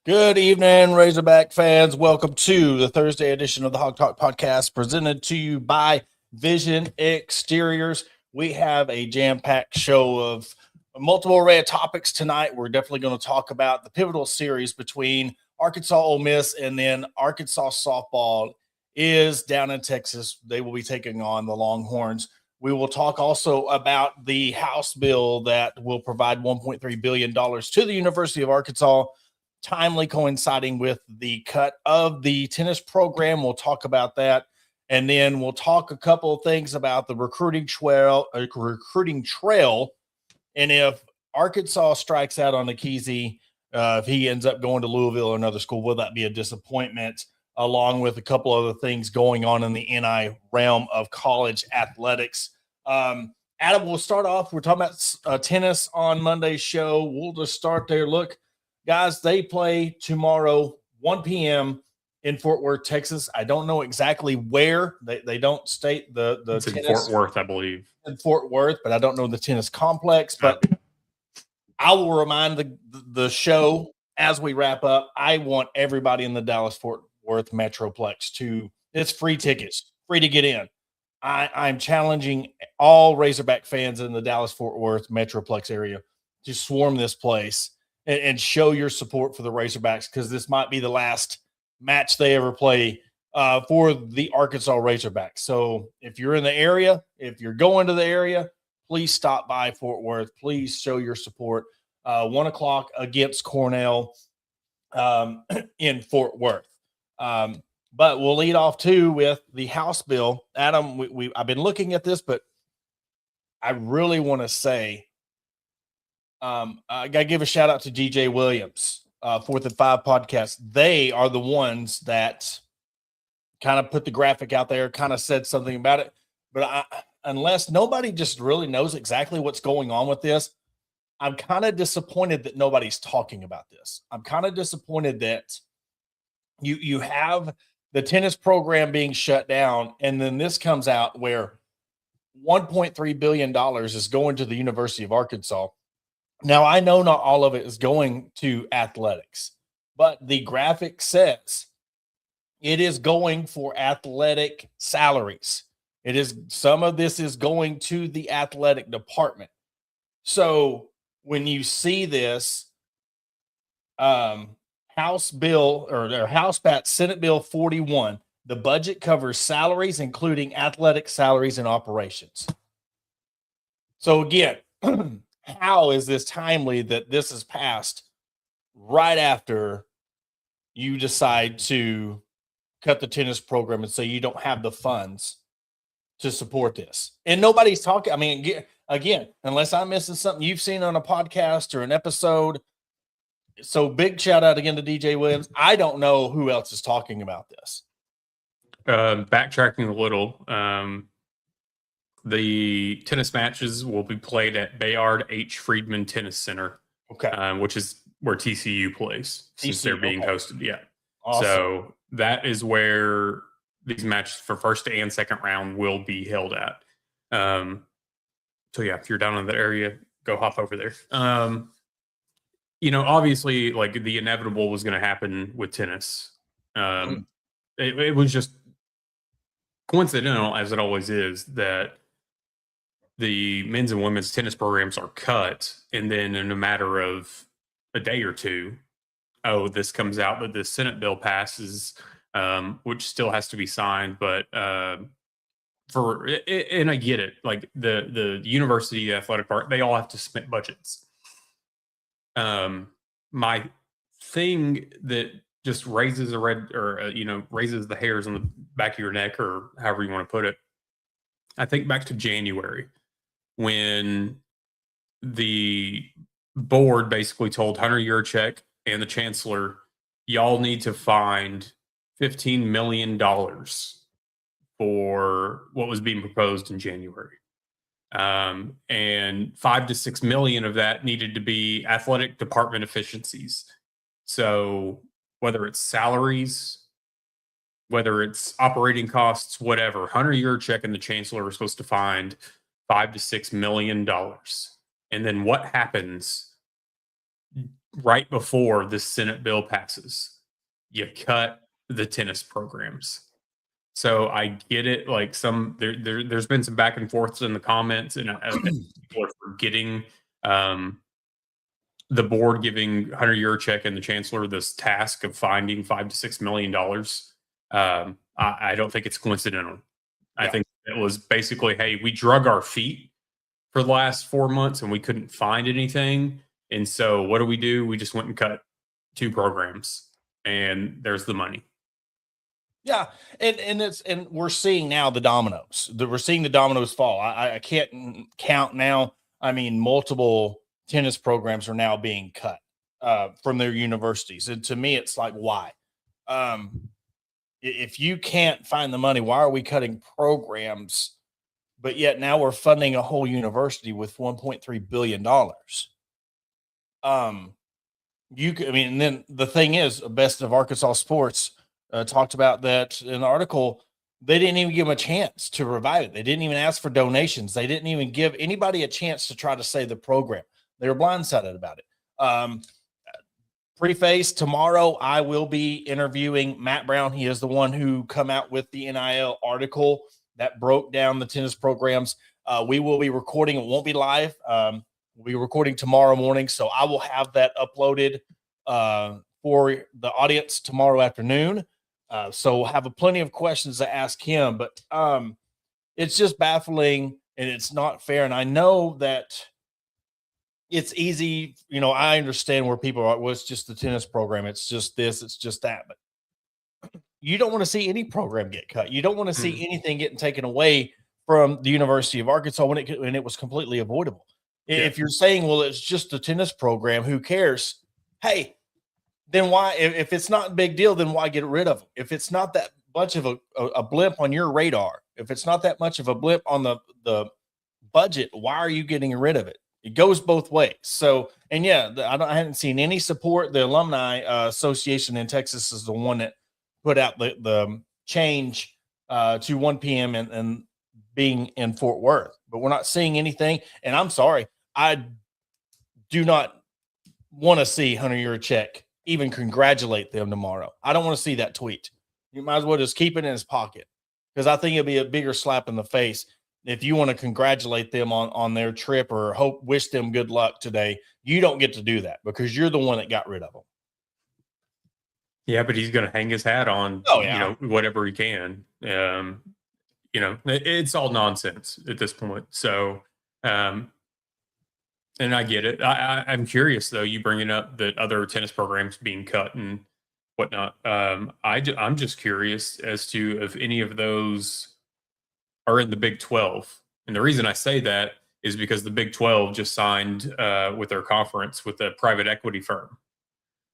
Good evening, Razorback fans. Welcome to the Thursday edition of the Hawg Talk podcast, presented to you by Vision Exteriors. We have a jam-packed show of multiple array of topics tonight. We're definitely going to talk about the pivotal series between Arkansas Ole Miss and then Arkansas softball is down in Texas. They will be taking on the Longhorns. We will talk also about the House bill that will provide $1.3 billion to the University of Arkansas, timely coinciding with the cut of the tennis program. We'll talk about that. And then we'll talk a couple of things about the recruiting trail. And if Arkansas strikes out on Nikisi, if he ends up going to Louisville or another school, will that be a disappointment? Along with a couple other things going on in the NI realm of college athletics. Adam, we'll start off. We're talking about tennis on Monday's show. We'll just start there. Look, guys, they play tomorrow, 1 p.m. in Fort Worth, Texas. I don't know exactly where. They don't state the it's tennis. In Fort Worth, I believe. In Fort Worth, but I don't know the tennis complex. But I will remind the show as we wrap up, I want everybody in the Dallas-Fort Worth Metroplex it's free tickets, free to get in. I'm challenging all Razorback fans in the Dallas-Fort Worth Metroplex area to swarm this place and show your support for the Razorbacks, because this might be the last match they ever play for the Arkansas Razorbacks. So if you're in the area, if you're going to the area, please stop by Fort Worth. Please show your support. 1 o'clock against Cornell in Fort Worth. But we'll lead off too with the House bill. Adam, I've been looking at this, but I really want to say I got to give a shout out to DJ Williams, 4th and 5 podcast. They are the ones that kind of put the graphic out there, kind of said something about it. But unless nobody just really knows exactly what's going on with this, I'm kind of disappointed that nobody's talking about this. I'm kind of disappointed that you have the tennis program being shut down, and then this comes out where $1.3 billion is going to the University of Arkansas. Now, I know not all of it is going to athletics, but the graphic says it is going for athletic salaries. Some of this is going to the athletic department. So when you see this House bill or House Pat Senate Bill 41, the budget covers salaries, including athletic salaries and operations. So again, how is this timely that this is passed right after you decide to cut the tennis program and say you don't have the funds to support this? And nobody's talking. I mean, again, unless I'm missing something you've seen on a podcast or an episode. So big shout out again to DJ Williams. I don't know who else is talking about this. Backtracking a little, the tennis matches will be played at Bayard H. Friedman Tennis Center, which is where TCU plays, since they're being hosted. Yeah. Awesome. So that is where these matches for first and second round will be held at. So yeah, if you're down in that area, go hop over there. Obviously, like, the inevitable was going to happen with tennis. It was just coincidental, as it always is, that the men's and women's tennis programs are cut, and then in a matter of a day or two, this comes out that the Senate bill passes, which still has to be signed, but and I get it, like the university athletic part, they all have to submit budgets. My thing that just raises raises the hairs on the back of your neck, or however you want to put it, I think back to January, when the board basically told Hunter Yurchek and the chancellor, y'all need to find $15 million for what was being proposed in January. And 5 to 6 million of that needed to be athletic department efficiencies. So whether it's salaries, whether it's operating costs, whatever, Hunter Yurchek and the chancellor were supposed to find $5 to $6 million. And then what happens right before the Senate bill passes, you cut the tennis programs. So I get it. Like there's been some back and forths in the comments, and people are forgetting the board giving Hunter Yurchek and the chancellor this task of finding $5 to $6 million. I don't think it's coincidental. I think it was basically, hey, we drug our feet for the last 4 months and we couldn't find anything. And so what do? We just went and cut 2 programs, and there's the money. Yeah, and we're seeing now the dominoes. We're seeing the dominoes fall. I can't count now. I mean, multiple tennis programs are now being cut from their universities, and to me, it's like, why? If you can't find the money, why are we cutting programs? But yet now we're funding a whole university with $1.3 billion. I mean, and then the thing is, Best of Arkansas Sports talked about that in the article. They didn't even give them a chance to revive it. They didn't even ask for donations. They didn't even give anybody a chance to try to save the program. They were blindsided about it. Preface, tomorrow I will be interviewing Matt Brown. He is the one who come out with the NIL article that broke down the tennis programs. We will be recording. It won't be live. We'll be recording tomorrow morning, so I will have that uploaded for the audience tomorrow afternoon. So we'll have plenty of questions to ask him, but it's just baffling and it's not fair. And I know that it's easy. You know, I understand where people are. Well, it's just the tennis program. It's just this, it's just that. But you don't want to see any program get cut. You don't want to see anything getting taken away from the University of Arkansas when it was completely avoidable. Yeah. If you're saying, well, it's just a tennis program, who cares? Hey, then why, if it's not a big deal, then why get rid of them? If it's not that much of a blip on your radar, if it's not that much of a blip on the budget, why are you getting rid of it? It goes both ways. So, and yeah, I haven't seen any support. The Alumni Association in Texas is the one that put out the change to 1 p.m. and being in Fort Worth, but we're not seeing anything. And I'm sorry, I do not want to see Hunter Yurchek even congratulate them tomorrow. I don't want to see that tweet. You might as well just keep it in his pocket, because I think it'd be a bigger slap in the face if you want to congratulate them on their trip or wish them good luck today. You don't get to do that because you're the one that got rid of them. Yeah, but he's going to hang his hat on, whatever he can. It's all nonsense at this point. So, and I get it. I'm curious though. You bringing up that other tennis programs being cut and whatnot. I'm just curious as to if any of those are in the Big 12. And the reason I say that is because the Big 12 just signed with their conference with a private equity firm.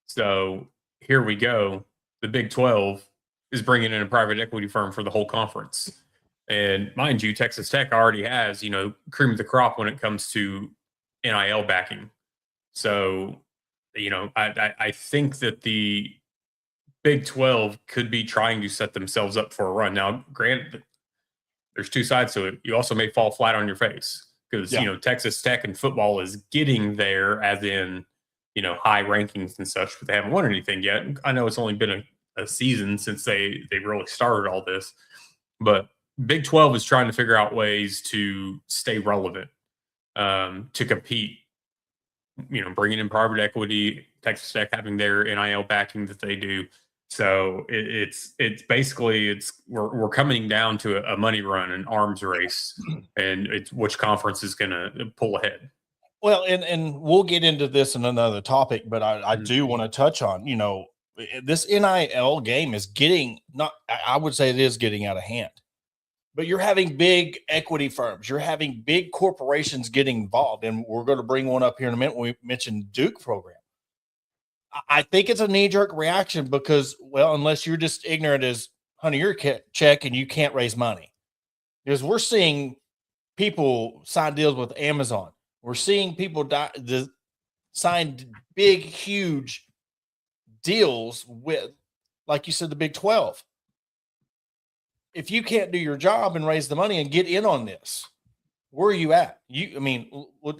So here we go. The Big 12 is bringing in a private equity firm for the whole conference. And mind you, Texas Tech already has, cream of the crop when it comes to NIL backing. So, I think that the Big 12 could be trying to set themselves up for a run. Now, granted, there's two sides to it. You also may fall flat on your face because, Texas Tech and football is getting there, as in, high rankings and such, but they haven't won anything yet. I know it's only been a season since they really started all this, but Big 12 is trying to figure out ways to stay relevant, to compete, bringing in private equity, Texas Tech having their NIL backing that they do. So it's basically we're coming down to a money run, an arms race, and it's which conference is going to pull ahead. Well, and we'll get into this in another topic, but I do want to touch on, this NIL game is I would say it is getting out of hand. But you're having big equity firms. You're having big corporations getting involved. And we're going to bring one up here in a minute when we mentioned Duke program. I think it's a knee-jerk reaction because, well, unless you're just ignorant as Hunter Yurchek and you can't raise money. Because we're seeing people sign deals with Amazon. We're seeing people sign big, huge deals with, like you said, the Big 12. If you can't do your job and raise the money and get in on this, where are you at? We'll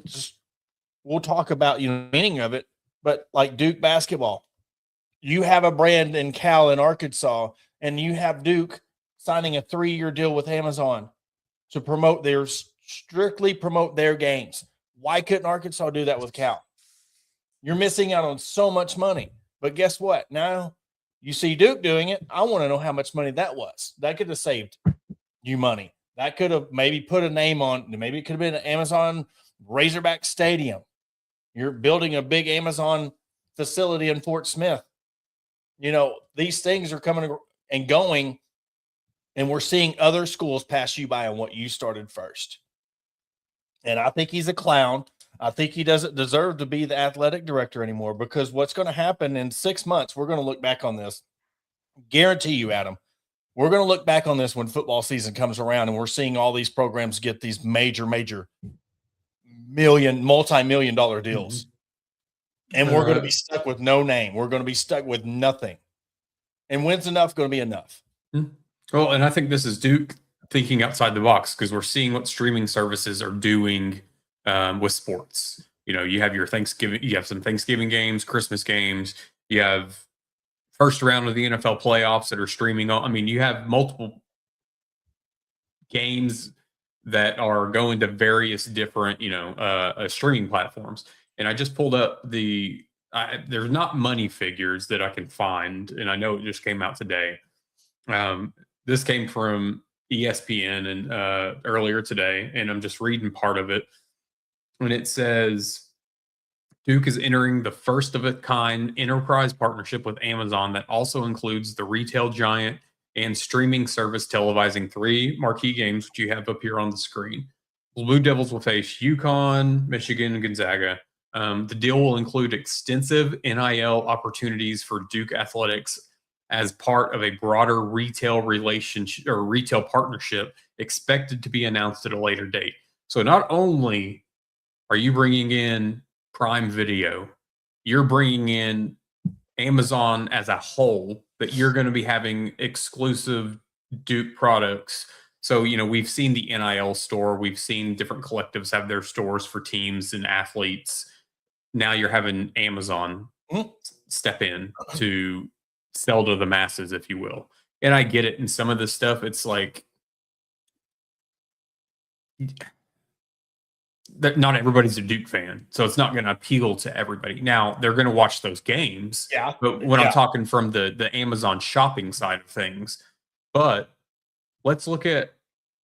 talk about, the meaning of it. But like Duke basketball, you have a brand in Cal in Arkansas, and you have Duke signing a 3-year deal with Amazon to strictly promote their games. Why couldn't Arkansas do that with Cal? You're missing out on so much money. But guess what? Now you see Duke doing it. I want to know how much money that was. That could have saved you money. That could have maybe put a name on, maybe it could have been an Amazon Razorback Stadium. You're building a big Amazon facility in Fort Smith. These things are coming and going, and we're seeing other schools pass you by on what you started first. And I think he's a clown. I think he doesn't deserve to be the athletic director anymore, because what's going to happen in 6 months, we're going to look back on this. Guarantee you, Adam, we're going to look back on this when football season comes around and we're seeing all these programs get these major multi-million dollar deals. And we're going to be stuck with no name. We're going to be stuck with nothing. And when's enough going to be enough? Well, and I think this is Duke thinking outside the box, because we're seeing what streaming services are doing with sports. You have your Thanksgiving, you have some Thanksgiving games, Christmas games, you have first round of the NFL playoffs that are streaming on. I mean, you have multiple games that are going to various different, streaming platforms. And I just pulled up there's not money figures that I can find, and I know it just came out today. This came from ESPN and earlier today, and I'm just reading part of it. And it says Duke is entering the first of a kind enterprise partnership with Amazon that also includes the retail giant and streaming service televising 3 marquee games, which you have up here on the screen. The Blue Devils will face UConn, Michigan, and Gonzaga. The deal will include extensive NIL opportunities for Duke athletics as part of a broader retail relationship or retail partnership expected to be announced at a later date. So not only are you bringing in Prime Video, you're bringing in Amazon as a whole, that you're going to be having exclusive Duke products. So, we've seen the NIL store. We've seen different collectives have their stores for teams and athletes. Now you're having Amazon step in to sell to the masses, if you will. And I get it. And some of this stuff, it's like, not everybody's a Duke fan, so it's not going to appeal to everybody. Now they're going to watch those games, but when I'm talking from the Amazon shopping side of things, but let's look at,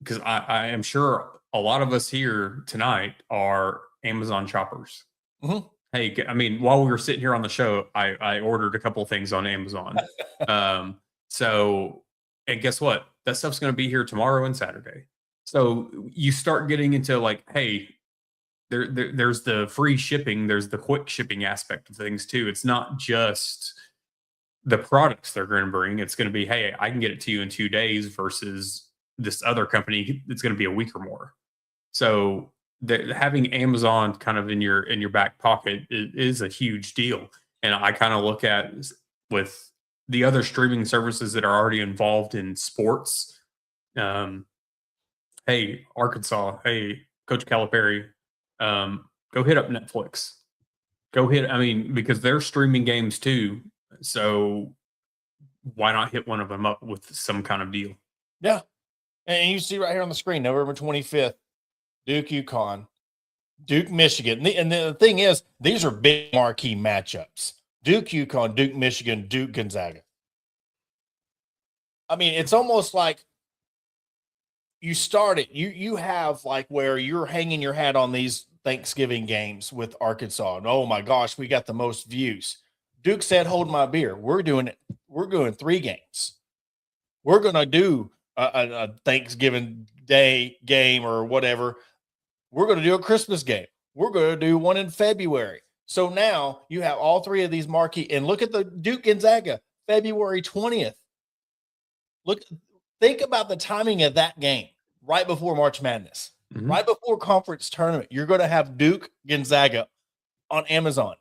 because I am sure a lot of us here tonight are Amazon shoppers. Hey, I mean, while we were sitting here on the show, I ordered a couple things on Amazon. So, and guess what? That stuff's going to be here tomorrow and Saturday. So you start getting into like, hey, there's the free shipping, there's the quick shipping aspect of things too. It's not just the products they're going to bring. It's going to be, hey, I can get it to you in 2 days versus this other company, it's going to be a week or more. So having Amazon kind of in your back pocket is a huge deal. And I kind of look at with the other streaming services that are already involved in sports. Hey, Arkansas, hey, Coach Calipari, go hit up Netflix. Because they're streaming games too. So why not hit one of them up with some kind of deal? Yeah. And you see right here on the screen, November 25th, Duke, UConn, Duke, Michigan. And the thing is, these are big marquee matchups. Duke, UConn, Duke, Michigan, Duke, Gonzaga. I mean, it's almost like you started, you have like where you're hanging your hat on these Thanksgiving games with Arkansas. And oh my gosh, we got the most views. Duke said, hold my beer. We're doing 3 games. We're going to do a Thanksgiving Day game or whatever. We're going to do a Christmas game. We're going to do one in February. So now you have all 3 of these marquee, and look at the Duke Gonzaga, February 20th. Think about the timing of that game right before March Madness, right before conference tournament. You're going to have Duke Gonzaga on Amazon.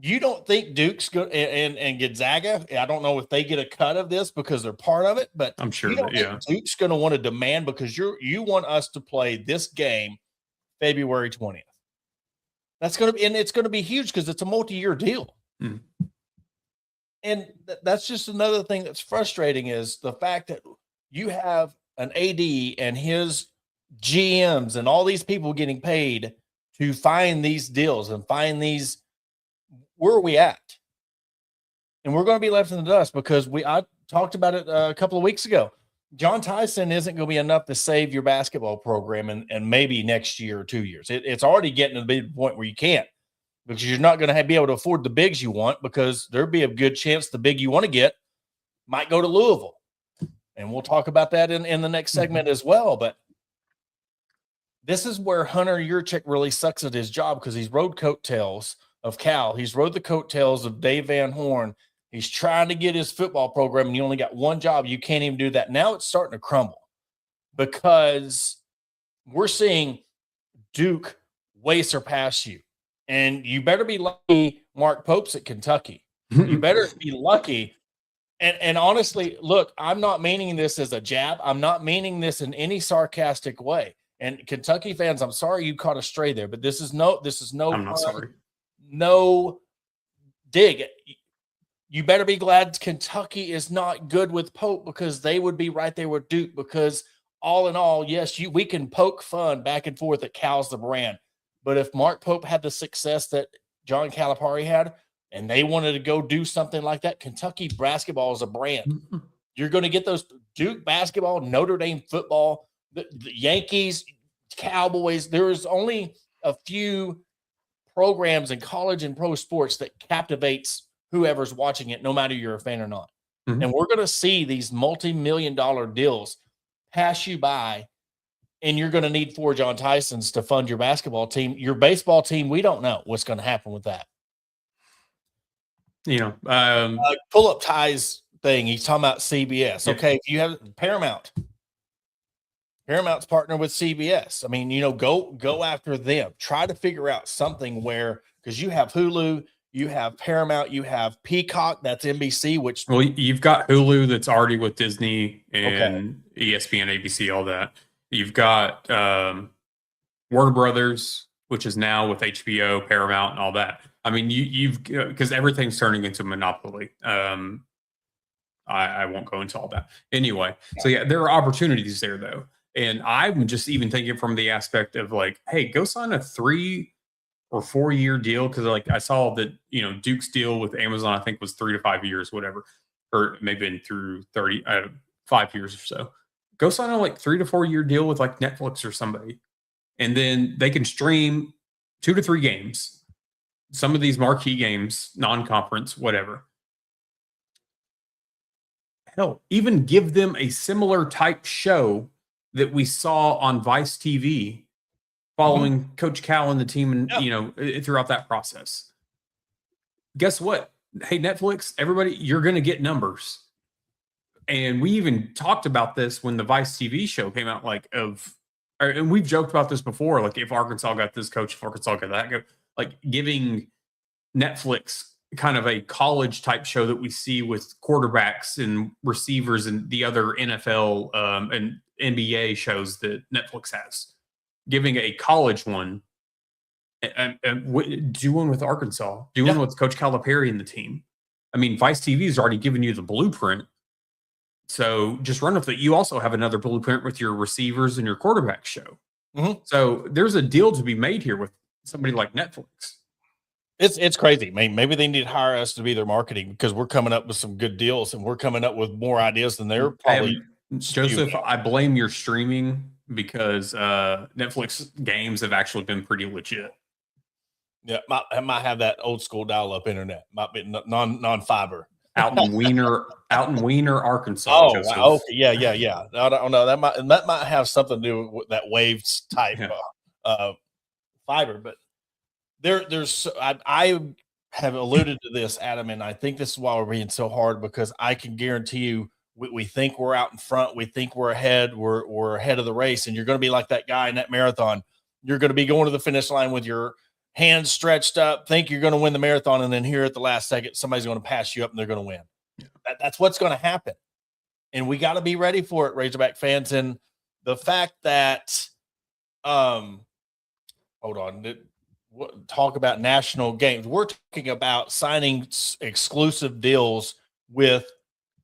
You don't think Duke's good and Gonzaga? I don't know if they get a cut of this because they're part of it, but I'm sure Duke's going to want to demand because you want us to play this game February 20th. That's going to be, and it's going to be huge because it's a multi-year deal. Mm. And that's just another thing that's frustrating is the fact that you have an AD and his GMs and all these people getting paid to find these deals and find these. Where are we at? And we're going to be left in the dust because I talked about it a couple of weeks ago. John Tyson isn't going to be enough to save your basketball program and maybe next year or 2 years. It's already getting to the point where you can't, because you're not going to be able to afford the bigs you want, because there'd be a good chance the big you want to get might go to Louisville. And we'll talk about that in the next segment as well. But this is where Hunter Yurchek really sucks at his job, because he's rode coattails of Cal. He's rode the coattails of Dave Van Horn. He's trying to get his football program, and you only got one job. You can't even do that. Now it's starting to crumble because we're seeing Duke way surpass you. And you better be lucky Mark Pope's at Kentucky. You better be lucky. And honestly, look, I'm not meaning this as a jab. I'm not meaning this in any sarcastic way. And Kentucky fans, I'm sorry you caught a stray there, but this is no I'm not sorry. No dig. You better be glad Kentucky is not good with Pope, because they would be right there with Duke, because all in all, yes, we can poke fun back and forth at Cal's the brand. But if Mark Pope had the success that John Calipari had, and they wanted to go do something like that, Kentucky basketball is a brand. You're going to get those Duke basketball, Notre Dame football, the Yankees, Cowboys. There's only a few programs in college and pro sports that captivates whoever's watching it, no matter you're a fan or not. Mm-hmm. And we're going to see these multi-million-dollar deals pass you by, and you're going to need 4 John Tysons to fund your basketball team. Your baseball team, we don't know what's going to happen with that. Pull-up ties thing, he's talking about CBS. Yeah. Okay, if you have Paramount's partner with CBS. I mean, go after them. Try to figure out something where, because you have Hulu, you have Paramount, you have Peacock, that's NBC, which... Well, you've got Hulu that's already with Disney and ESPN, ABC, all that. You've got Warner Brothers, which is now with HBO, Paramount, and all that. I mean, you've because everything's turning into a monopoly. I won't go into all that. Anyway, so yeah, there are opportunities there, though. And I'm just even thinking from the aspect of like, hey, go sign a 3 or 4 year deal, because like I saw that Duke's deal with Amazon I think was 3 to 5 years, whatever, or maybe been through 5 years or so. Go sign a like 3 to 4 year deal with like Netflix or somebody, and then they can stream 2 to 3 games, some of these marquee games, non-conference, whatever. Hell, even give them a similar type show that we saw on Vice TV following Coach Cal and the team, and throughout that process. Guess what? Hey, Netflix, everybody, you're going to get numbers. And we even talked about this when the Vice TV show came out, and we've joked about this before, like if Arkansas got this coach, if Arkansas got that, like giving Netflix kind of a college type show that we see with quarterbacks and receivers and the other NFL and NBA shows that Netflix has. Giving a college one, and do one with Arkansas, do one with Coach Calipari and the team. I mean, Vice TV has already given you the blueprint, so just run with it. You also have another blueprint with your receivers and your quarterback show. Mm-hmm. So there's a deal to be made here with somebody like Netflix. It's crazy. Maybe they need to hire us to be their marketing, because we're coming up with some good deals and we're coming up with more ideas than they're probably. Joseph, I blame your streaming, because Netflix games have actually been pretty legit. Yeah, I might have that old school dial-up internet. Might be non-fiber. Out in Wiener, Arkansas. Oh, wow. Okay. Yeah. I don't know. That might have something to do with that waves type fiber, but I have alluded to this, Adam, and I think this is why we're being so hard, because I can guarantee you, we think we're out in front. We think we're ahead. We're ahead of the race, and you're going to be like that guy in that marathon. You're going to be going to the finish line with your hands stretched up, think you're going to win the marathon, and then here at the last second, somebody's going to pass you up and they're going to win. That's what's going to happen, and we got to be ready for it, Razorback fans. And the fact that, hold on, talk about national games. We're talking about signing exclusive deals with,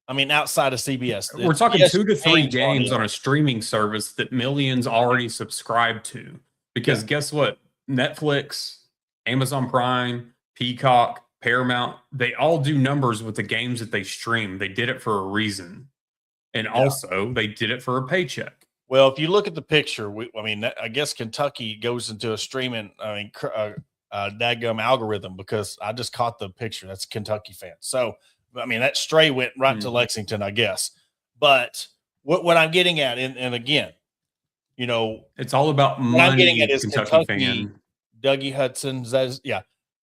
outside of CBS. We're talking Yes, 2 to 3 games games on a streaming service that millions already subscribe to. Because guess what? Netflix, Amazon Prime, Peacock, Paramount, they all do numbers with the games that they stream. They did it for a reason. And also, they did it for a paycheck. Well, if you look at the picture, I guess Kentucky goes into a streaming, dadgum algorithm, because I just caught the picture. That's a Kentucky fan. So, that stray went right to Lexington, I guess. But what I'm getting at, and again, it's all about money. What I'm getting at is Kentucky fan. Dougie Hudson says,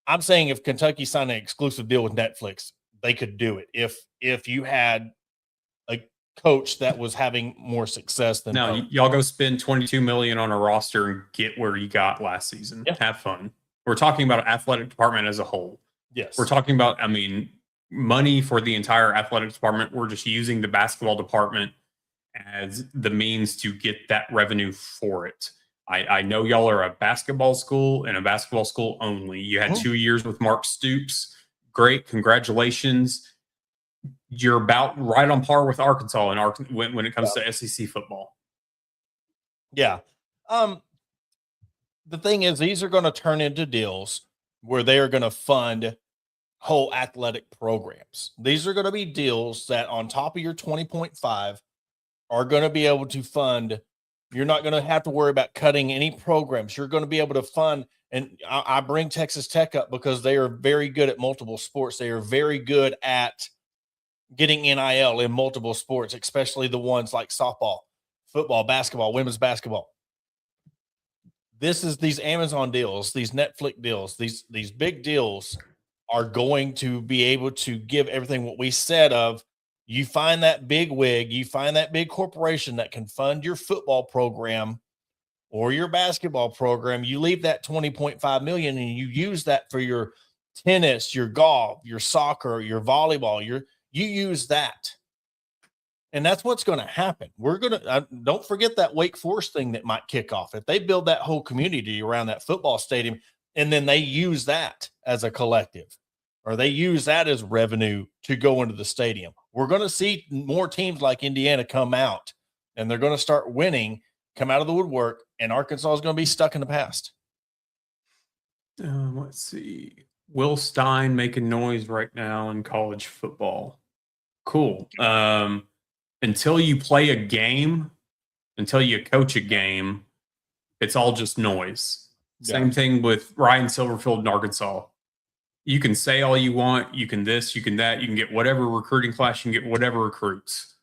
I'm saying if Kentucky signed an exclusive deal with Netflix, they could do it. If you had a coach that was having more success than y'all go spend $22 million on a roster and get where you got last season. Yeah. Have fun. We're talking about athletic department as a whole. Yes. We're talking about, money for the entire athletic department. We're just using the basketball department as the means to get that revenue for it. I know y'all are a basketball school and a basketball school only. You had 2 years with Mark Stoops. Great. Congratulations. You're about right on par with Arkansas when it comes to SEC football. Yeah. The thing is, these are going to turn into deals where they are going to fund whole athletic programs. These are going to be deals that on top of your 20.5 are going to be able to fund. You're not going to have to worry about cutting any programs. You're going to be able to fund. And I bring Texas Tech up because they are very good at multiple sports. They are very good at getting NIL in multiple sports, especially the ones like softball, football, basketball, women's basketball. These Amazon deals, these Netflix deals, these big deals are going to be able to give everything what we said of. You find that big wig, you find that big corporation that can fund your football program or your basketball program. You leave that 20.5 million and you use that for your tennis, your golf, your soccer, your volleyball. You use that. And that's what's going to happen. We're going to don't forget that Wake Forest thing that might kick off. If they build that whole community around that football stadium and then they use that as a collective, or they use that as revenue to go into the stadium, we're going to see more teams like Indiana come out and they're going to start winning, come out of the woodwork, and Arkansas is going to be stuck in the past. Let's see. Will Stein making noise right now in college football. Cool. Until you play a game, until you coach a game, it's all just noise. Yeah. Same thing with Ryan Silverfield in Arkansas. You can say all you want. You can this, you can that. You can get whatever recruiting class. You can get whatever recruits.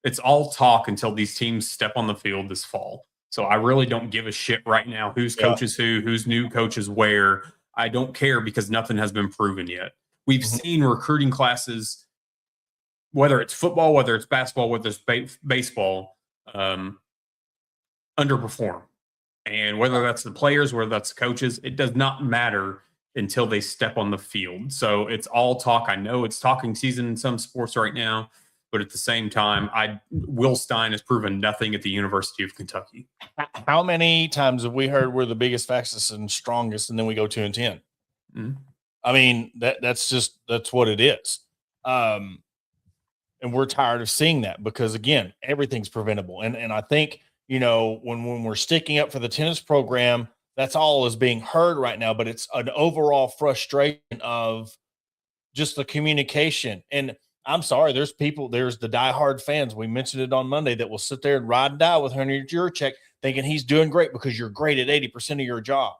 It's all talk until these teams step on the field this fall. So I really don't give a shit right now who's coaches who's new coaches where. I don't care because nothing has been proven yet. We've seen recruiting classes, whether it's football, whether it's basketball, whether it's baseball, underperform. And whether that's the players, whether that's the coaches, it does not matter until they step on the field. So it's all talk. I know it's talking season in some sports right now, but at the same time, Will Stein has proven nothing at the University of Kentucky. How many times have we heard we're the biggest, fastest, and strongest, and then we go 2-10? Mm-hmm. That's what it is. And we're tired of seeing that because, again, everything's preventable. And I think, when we're sticking up for the tennis program, that's all is being heard right now, but it's an overall frustration of just the communication. And I'm sorry, there's the diehard fans. We mentioned it on Monday that will sit there and ride and die with Henry Jurczyk thinking he's doing great because you're great at 80% of your job.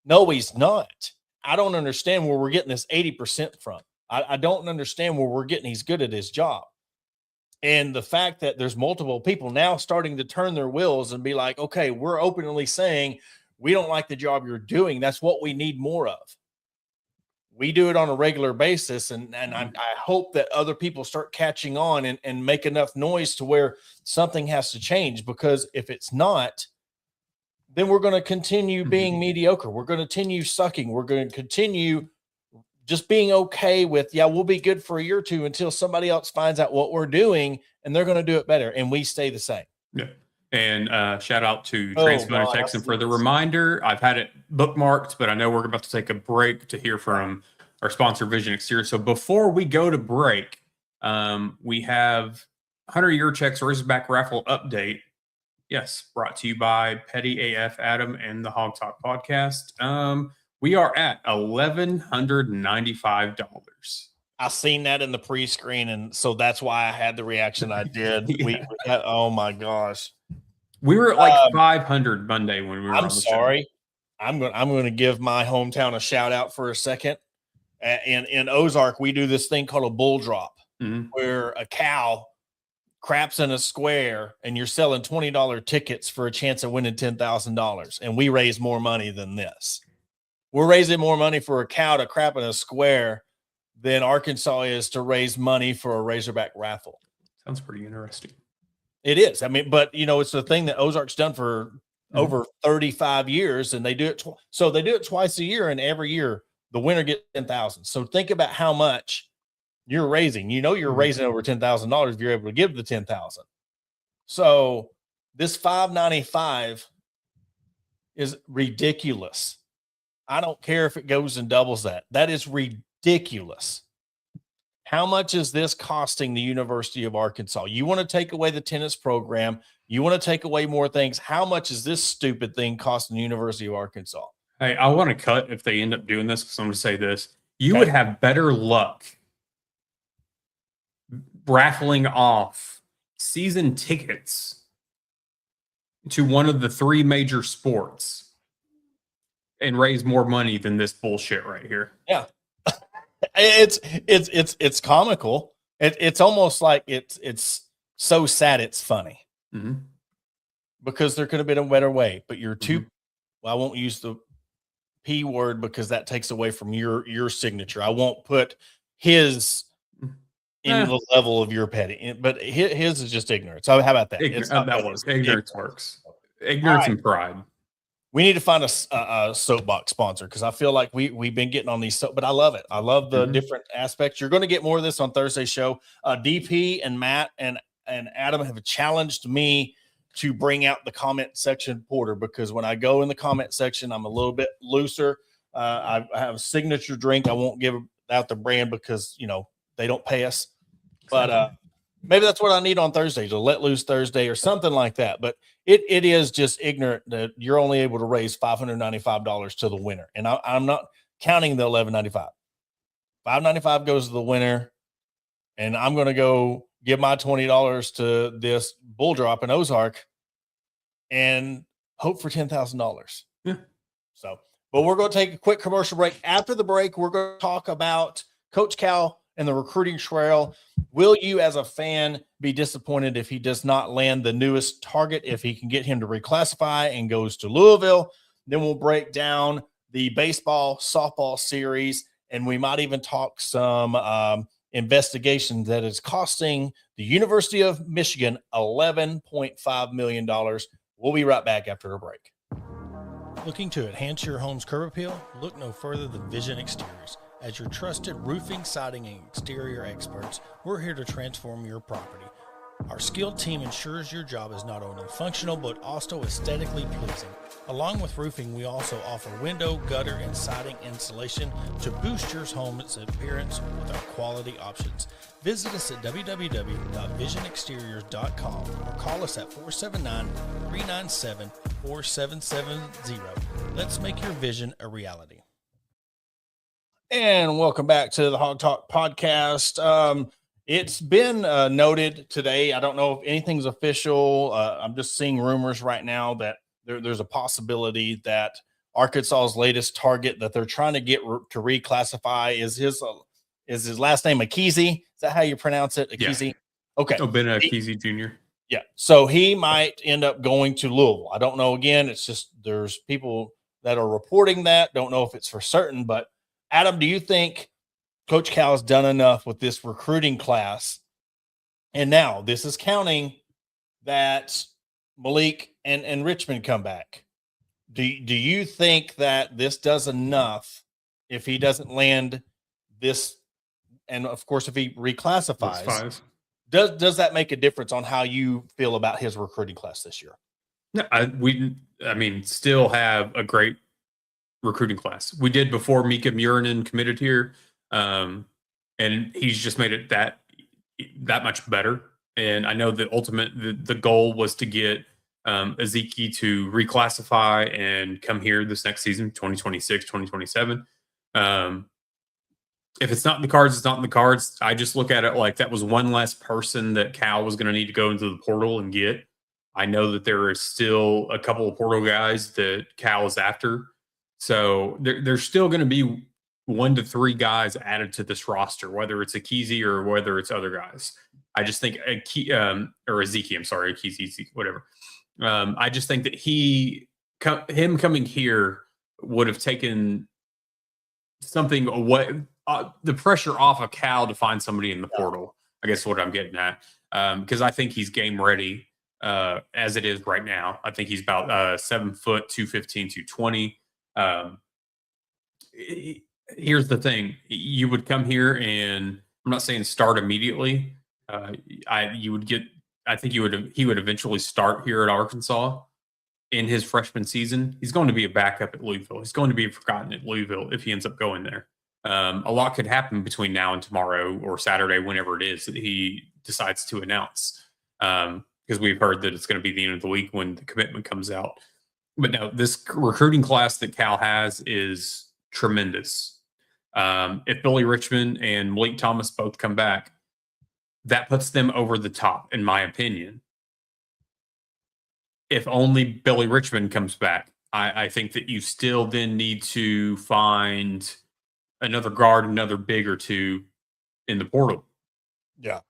No, he's not. I don't understand where we're getting this 80% from. I don't understand where we're getting he's good at his job. And the fact that there's multiple people now starting to turn their wheels and be like, okay, we're openly saying we don't like the job you're doing. That's what we need more of. We do it on a regular basis, and I hope that other people start catching on and make enough noise to where something has to change, because if it's not, then we're going to continue being mediocre. We're going to continue sucking. We're going to continue just being okay with, we'll be good for a year or two until somebody else finds out what we're doing, and they're going to do it better, and we stay the same. Yeah. And shout out to Oh, Transphone God, Texan for the reminder. I've had it bookmarked, but I know we're about to take a break to hear from our sponsor, Vision Exterior. So before we go to break, we have 100-year checks Razorback raffle update. Yes, brought to you by Petty AF Adam and the Hawg Talk podcast. We are at $1,195. I seen that in the pre-screen, and so that's why I had the reaction I did. We had, oh my gosh, we were at like 500 Monday when we were I'm on the sorry. show. I'm going to give my hometown a shout out for a second. In Ozark, we do this thing called a bull drop, where a cow craps in a square, and you're selling $20 tickets for a chance of winning $10,000. And we raise more money than this. We're raising more money for a cow to crap in a square than Arkansas is to raise money for a Razorback raffle. Sounds pretty interesting. It is. I mean, but it's the thing that Ozark's done for over 35 years, and they do it. So they do it twice a year, and every year the winner gets 10,000. So think about how much you're raising. You're raising over $10,000 if you're able to give the 10,000. So this $595 is ridiculous. I don't care if it goes and doubles that. That is ridiculous. How much is this costing the University of Arkansas? You want to take away the tennis program. You want to take away more things. How much is this stupid thing costing the University of Arkansas? Hey, I want to cut if they end up doing this, because I'm going to say this. You would have better luck raffling off season tickets to one of the 3 major sports and raise more money than this bullshit right here. Yeah. It's comical. It's almost like it's so sad it's funny. Because there could have been a better way, but you're too well, I won't use the P word because that takes away from your signature. I won't put his in the level of your petty, but his is just ignorance. So how about that? That works. Ignorance works. Ignorance and pride. We need to find a soapbox sponsor, because I feel like we've been getting on these, but I love it. I love the different aspects. You're going to get more of this on Thursday's show. DP and Matt and Adam have challenged me to bring out the comment section porter, because when I go in the comment section, I'm a little bit looser. I have a signature drink. I won't give out the brand because they don't pay us, but maybe that's what I need on Thursday, to let loose Thursday or something like that. But it is just ignorant that you're only able to raise $595 to the winner. And I'm not counting the $1,195. $595 goes to the winner. And I'm going to go give my $20 to this bull drop in Ozark and hope for $10,000. Yeah. So, but we're going to take a quick commercial break. After the break, we're going to talk about Coach Cal and the recruiting trail. Will you, as a fan, be disappointed if he does not land the newest target, if he can get him to reclassify and goes to Louisville? Then we'll break down the baseball, softball series, and we might even talk some investigation that is costing the University of Michigan $11.5 million. We'll be right back after a break. Looking to enhance your home's curb appeal? Look no further than Vision Exteriors. As your trusted roofing, siding, and exterior experts, we're here to transform your property. Our skilled team ensures your job is not only functional, but also aesthetically pleasing. Along with roofing, we also offer window, gutter, and siding installation to boost your home's appearance with our quality options. Visit us at www.visionexteriors.com or call us at 479-397-4770. Let's make your vision a reality. And welcome back to the Hawg Talk podcast. It's been noted today. I don't know if anything's official. I'm just seeing rumors right now that there's a possibility that Arkansas's latest target that they're trying to get to reclassify is his last name Akizi. Is that how you pronounce it? Akizi? Yeah. Okay. Ben Akizi Jr. Yeah. So he might end up going to Louisville. I don't know. Again, it's just there's people that are reporting that. Don't know if it's for certain, but Adam, do you think Coach Cal has done enough with this recruiting class? And now this is counting that Malik and Richmond come back. Do you think that this does enough if he doesn't land this? And of course, if he reclassifies, does that make a difference on how you feel about his recruiting class this year? Still have a great recruiting class. We did before Mika Murinen committed here, and he's just made it that much better. And I know the goal was to get Ezeki to reclassify and come here this next season, 2026, 2027. If it's not in the cards, it's not in the cards. I just look at it like that was one less person that Cal was going to need to go into the portal and get. I know that there is still a couple of portal guys that Cal is after. So there's still going to be 1 to 3 guys added to this roster, whether it's Akizi or whether it's other guys. I just think or Ezeki, I'm sorry, Akizi, whatever. I just think that him coming here would have taken something away, the pressure off of Cal to find somebody in the portal. I guess what I'm getting at, because I think he's game ready as it is right now. I think he's about 7 foot, 215, 220. Here's the thing: you would come here, and I'm not saying start immediately. He would eventually start here at Arkansas in his freshman season. He's going to be a backup at Louisville. He's going to be forgotten at Louisville if he ends up going there. A lot could happen between now and tomorrow or Saturday, whenever it is that he decides to announce. Because we've heard that it's going to be the end of the week when the commitment comes out. But no, this recruiting class that Cal has is tremendous. If Billy Richmond and Malik Thomas both come back, that puts them over the top, in my opinion. If only Billy Richmond comes back, I think that you still then need to find another guard, another big or two in the portal. Yeah.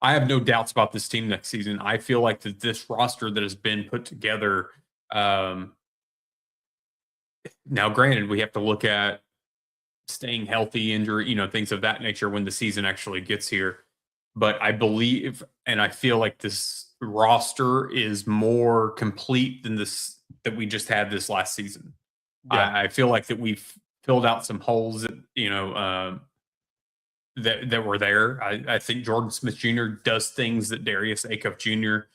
I have no doubts about this team next season. I feel like that this roster that has been put together. Now, granted, we have to look at staying healthy, injury, things of that nature when the season actually gets here. But I believe, and I feel like this roster is more complete than this that we just had this last season. Yeah. I feel like that we've filled out some holes that that were there. I think Jordan Smith Jr. does things that Darius Acuff Jr.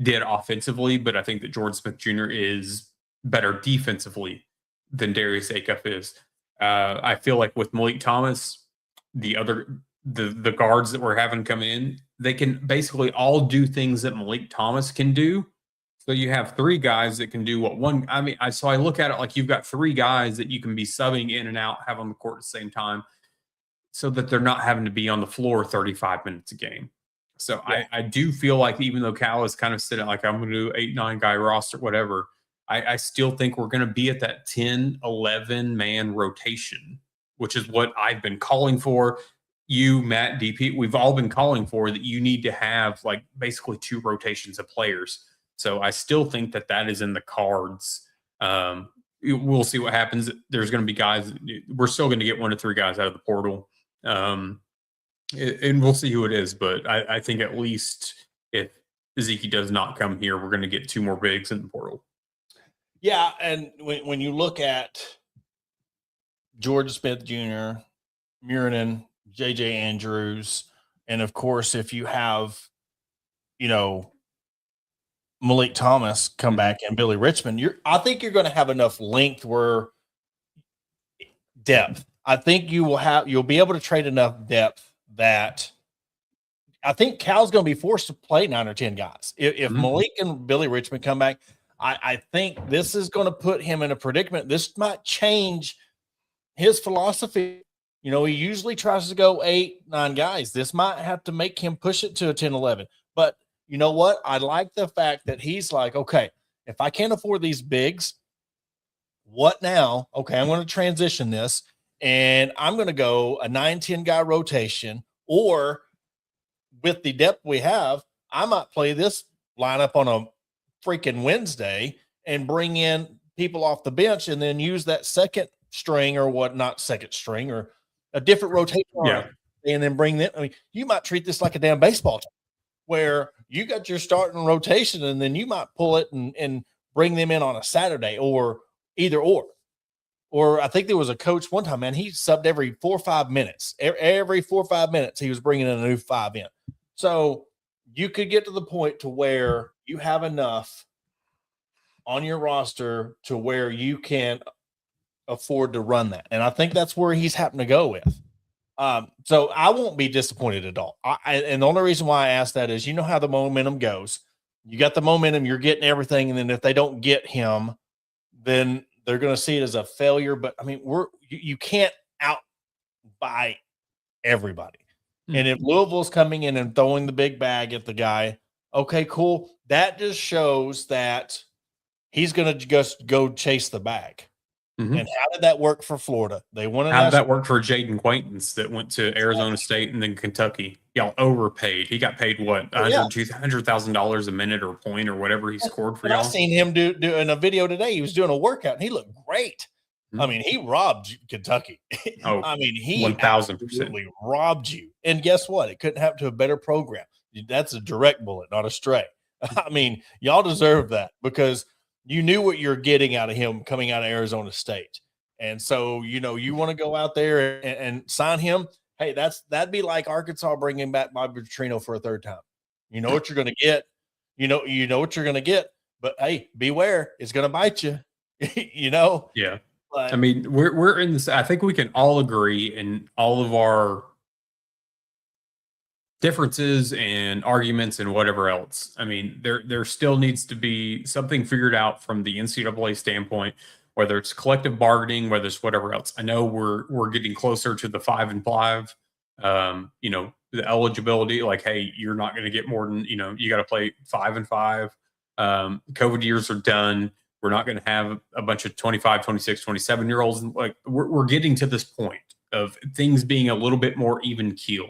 Did offensively, but I think that Jordan Smith Jr. is better defensively than Darius Acuff is. I feel like with Malik Thomas, the guards that we're having come in, they can basically all do things that Malik Thomas can do. So you have 3 guys that can do what one. So I look at it like you've got 3 guys that you can be subbing in and out, have on the court at the same time, so that they're not having to be on the floor 35 minutes a game. So yeah. I do feel like even though Cal is kind of sitting like I'm going to do 8-9 guy roster, whatever, I still think we're going to be at that 10-11 man rotation, which is what I've been calling for. You, Matt, DP, we've all been calling for that. You need to have like basically 2 rotations of players. So I still think that is in the cards. We'll see what happens. There's going to be guys. We're still going to get 1 to 3 guys out of the portal. And we'll see who it is. But I think at least if Ezeki does not come here, we're going to get 2 more bigs in the portal. Yeah, and when you look at George Smith Jr., Murinen, J.J. Andrews, and of course, if you have, Malik Thomas come back and Billy Richmond, I think you're going to have enough length depth. I think you'll be able to trade enough depth that I think Cal's going to be forced to play 9 or 10 guys. If Malik and Billy Richmond come back, I think this is going to put him in a predicament. This might change his philosophy. He usually tries to go 8-9 guys. This might have to make him push it to a 10-11. But you know what? I like the fact that he's like, okay, if I can't afford these bigs, what now? Okay, I'm going to transition this, and I'm going to go a 9-10 guy rotation, or with the depth we have, I might play this lineup on a freaking Wednesday and bring in people off the bench and then use that second string or not second string or a different rotation. Yeah. And then bring them. You might treat this like a damn baseball team where you got your starting rotation and then you might pull it and bring them in on a Saturday or either or. Or I think there was a coach one time, man, he subbed every 4 or 5 minutes. Every 4 or 5 minutes, he was bringing in a new 5 in. So you could get to the point to where you have enough on your roster to where you can afford to run that. And I think that's where he's happened to go with. So I won't be disappointed at all. And the only reason why I ask that is, you know how the momentum goes. You got the momentum, you're getting everything, and then if they don't get him, then they're going to see it as a failure. But I mean, you can't out buy everybody. And if Louisville's coming in and throwing the big bag at the guy, okay, cool. That just shows that he's going to just go chase the bag. And how did that work for Florida? They won. How did that work for Jaden Quaintance that went to Arizona State and then Kentucky? Y'all overpaid. He got paid what, $100,000 a minute or a point or whatever he scored for y'all. I seen him do in a video today. He was doing a workout and he looked great. I mean, he robbed Kentucky. I mean, he 1,000% robbed you. And guess what? It couldn't happen to a better program. That's a direct bullet, not a stray. I mean, y'all deserve that because you knew what you're getting out of him coming out of Arizona State. And so, you know, you want to go out there and sign him. Hey, that'd be like Arkansas bringing back Bobby Petrino for a third time. You know what you're going to get. You know what you're going to get. But hey, beware, it's going to bite you. You know. Yeah. But, I mean, we're in this. I think we can all agree in all of our differences and arguments and whatever else. I mean, there still needs to be something figured out from the NCAA standpoint, whether it's collective bargaining, whether it's whatever else. I know we're getting closer to the 5 and 5. You know, the eligibility, like, hey, you're not going to get more than, you know, you got to play 5 and 5. COVID years are done. We're not going to have a bunch of 25, 26, 27-year-olds. Like, we're getting to this point of things being a little bit more even keel.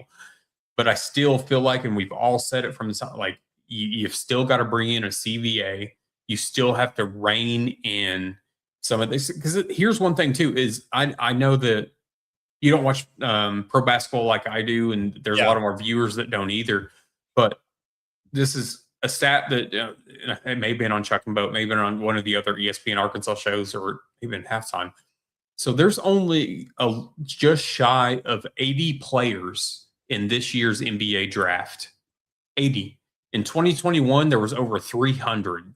But I still feel like, and we've all said it from the side, like, you've still got to bring in a CVA. You still have to rein in some of this. Because here's one thing, too, is I know that you don't watch pro basketball like I do, and there's a lot of our viewers that don't either. But this is a stat that it may have been on Chuck and Boat, maybe on one of the other ESPN Arkansas shows, or even halftime. So there's only just shy of 80 players in this year's NBA draft. 80. In 2021, there was over 300.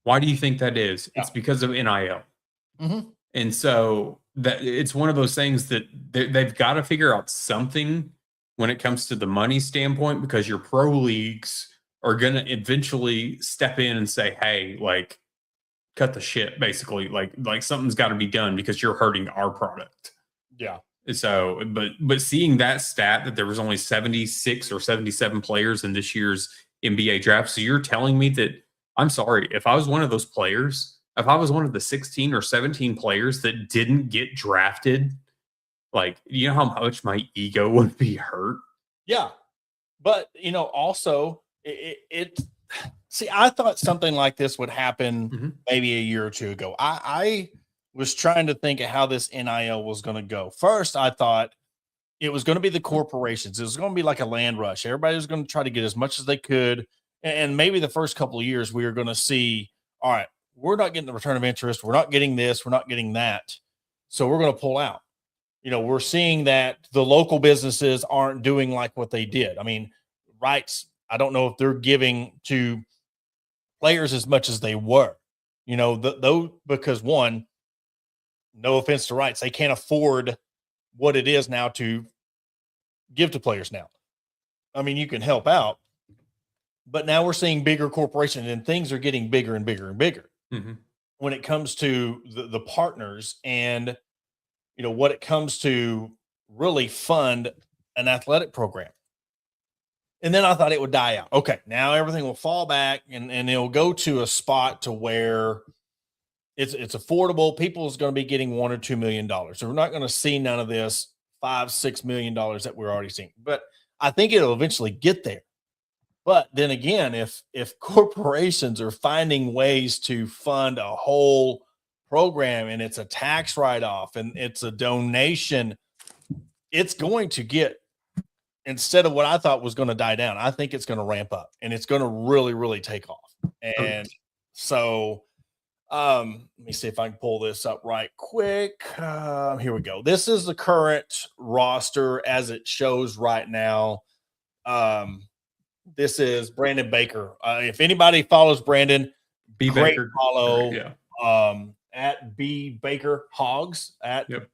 Why do you think that is? It's because of NIL. And so that it's one of those things that they've got to figure out something when it comes to the money standpoint, because your pro leagues are going to eventually step in and say, hey, like, cut the shit, basically. Like something's got to be done because you're hurting our product. Yeah. So, but seeing that stat that there was only 76 or 77 players in this year's NBA draft, so you're telling me that, I'm sorry, if I was one of those players, if I was one of the 16 or 17 players that didn't get drafted, like, you know how much my ego would be hurt? Yeah. But, you know, also, see, I thought something like this would happen maybe a year or two ago. I was trying to think of how this NIL was going to go. First, I thought it was going to be the corporations. It was going to be like a land rush. Everybody was going to try to get as much as they could. And maybe the first couple of years we were going to see, all right, we're not getting the return of interest. We're not getting this. We're not getting that. So we're going to pull out. You know, we're seeing that the local businesses aren't doing like what they did. I mean, rights, I don't know if they're giving to players as much as they were, you know, though, because one, no offense to rights, they can't afford what it is now to give to players now. I mean, you can help out, but now we're seeing bigger corporations and things are getting bigger and bigger and bigger when it comes to the partners and, you know, what it comes to really fund an athletic program. And then I thought it would die out. Okay, now everything will fall back and it'll go to a spot to where it's affordable. People's going to be getting $1 or $2 million. So we're not going to see none of this $5-6 million that we're already seeing. But I think it'll eventually get there. But then again, if corporations are finding ways to fund a whole program and it's a tax write-off and it's a donation, it's going to get, instead of what I thought was going to die down, I think it's going to ramp up and it's going to really, really take off. And so let me see if I can pull this up right quick. Here we go. This is the current roster as it shows right now. This is Brandon Baker. If anybody follows Brandon B great Baker. follow. Yeah. At B Baker Hogs at Yep.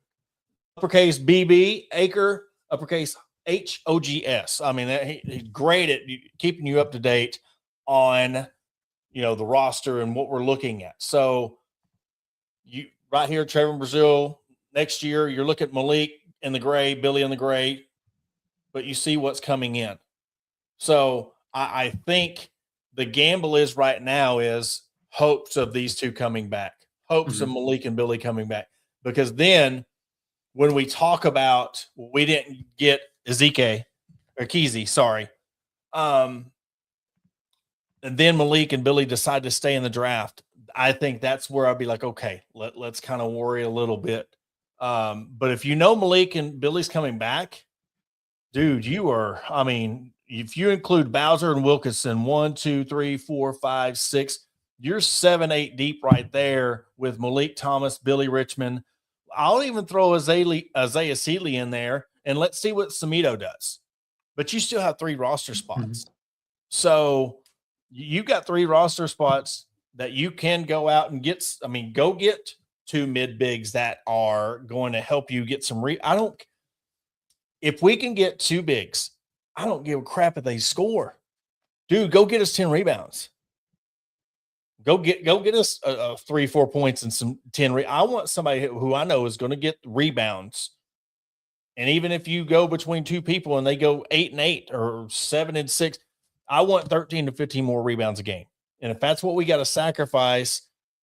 uppercase BB Acre, uppercase HOGS. I mean, he's great at keeping you up to date on, the roster and what we're looking at. So you right here, Trevor Brazil, next year, you're looking at Malik in the gray, Billy in the gray, but you see what's coming in. So I think the gamble is right now is hopes of these two coming back, hopes of Malik and Billy coming back, because then when we talk about we didn't get Ezeke or Keezy, sorry, and then Malik and Billy decide to stay in the draft, I think that's where I'd be like, okay, let's kind of worry a little bit. But if Malik and Billy's coming back, dude, if you include Bowser and Wilkinson, 1, 2, 3, 4, 5, 6, you're 7, 8 deep right there with Malik Thomas, Billy Richmond. I'll even throw Isaiah Seeley in there, and let's see what Samito does. But you still have 3 roster spots. So you got 3 roster spots that you can go out and get. Go get 2 mid bigs that are going to help you get some. If we can get 2 bigs, I don't give a crap if they score. Dude, go get us 10 rebounds. Go get us 3-4 points and some 10. I want somebody who I know is going to get rebounds. And even if you go between 2 people and they go 8 and 8 or 7 and 6, I want 13 to 15 more rebounds a game. And if that's what we got to sacrifice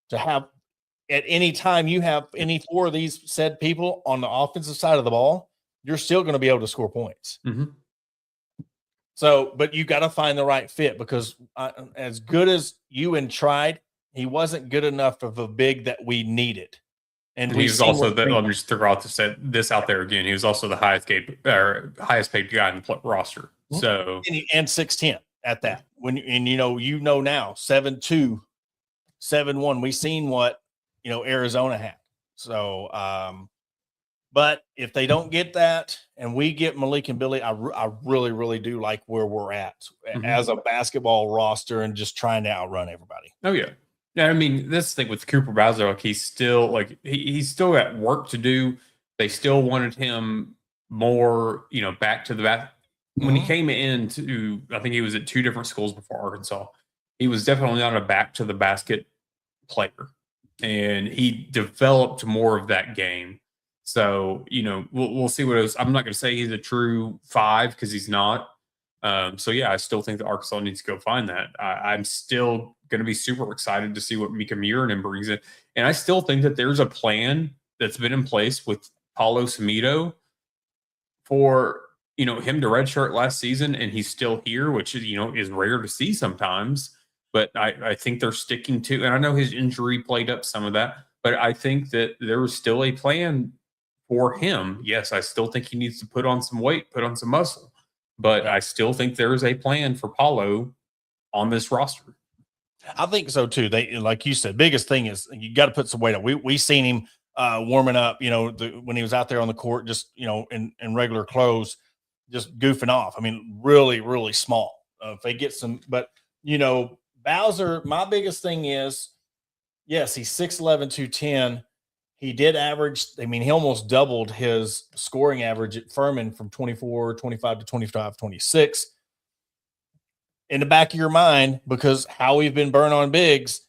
to have at any time you have any 4 of these said people on the offensive side of the ball, you're still going to be able to score points. So, but you got to find the right fit, because as good as Ewan tried, he wasn't good enough of a big that we needed. And he was also let me just throw out this out there again. He was also the highest paid guy in the roster. So and 6'10" at that. Now 7'2", 7'1". We've seen what Arizona had. So but if they don't get that and we get Malik and Billy, I really, really do like where we're at as a basketball roster and just trying to outrun everybody. Oh, yeah. Yeah, this thing with Cooper Bowser, he's still he's still got work to do. They still wanted him more, back to the back. When he came into, I think he was at 2 different schools before Arkansas. He was definitely not a back to the basket player, and he developed more of that game. So, we'll see what it is. I'm not going to say he's a true 5 because he's not. So, yeah, I still think that Arkansas needs to go find that. I'm still going to be super excited to see what Mika Murin brings in. And I still think that there's a plan that's been in place with Paulo Samito for, him to redshirt last season, and he's still here, which is, is rare to see sometimes. But I think they're sticking to, and I know his injury played up some of that, but I think that there was still a plan for him. Yes, I still think he needs to put on some weight, put on some muscle, but I still think there is a plan for Paulo on this roster. I think so too. They, like you said, biggest thing is you got to put some weight on. We seen him warming up, when he was out there on the court, just in regular clothes, just goofing off. Really, really small. If they get some, but Bowser, my biggest thing is, yes, he's 6'11", 210. He did average, he almost doubled his scoring average at Furman from 24, 25 to 25, 26. In the back of your mind, because how we've been burned on bigs,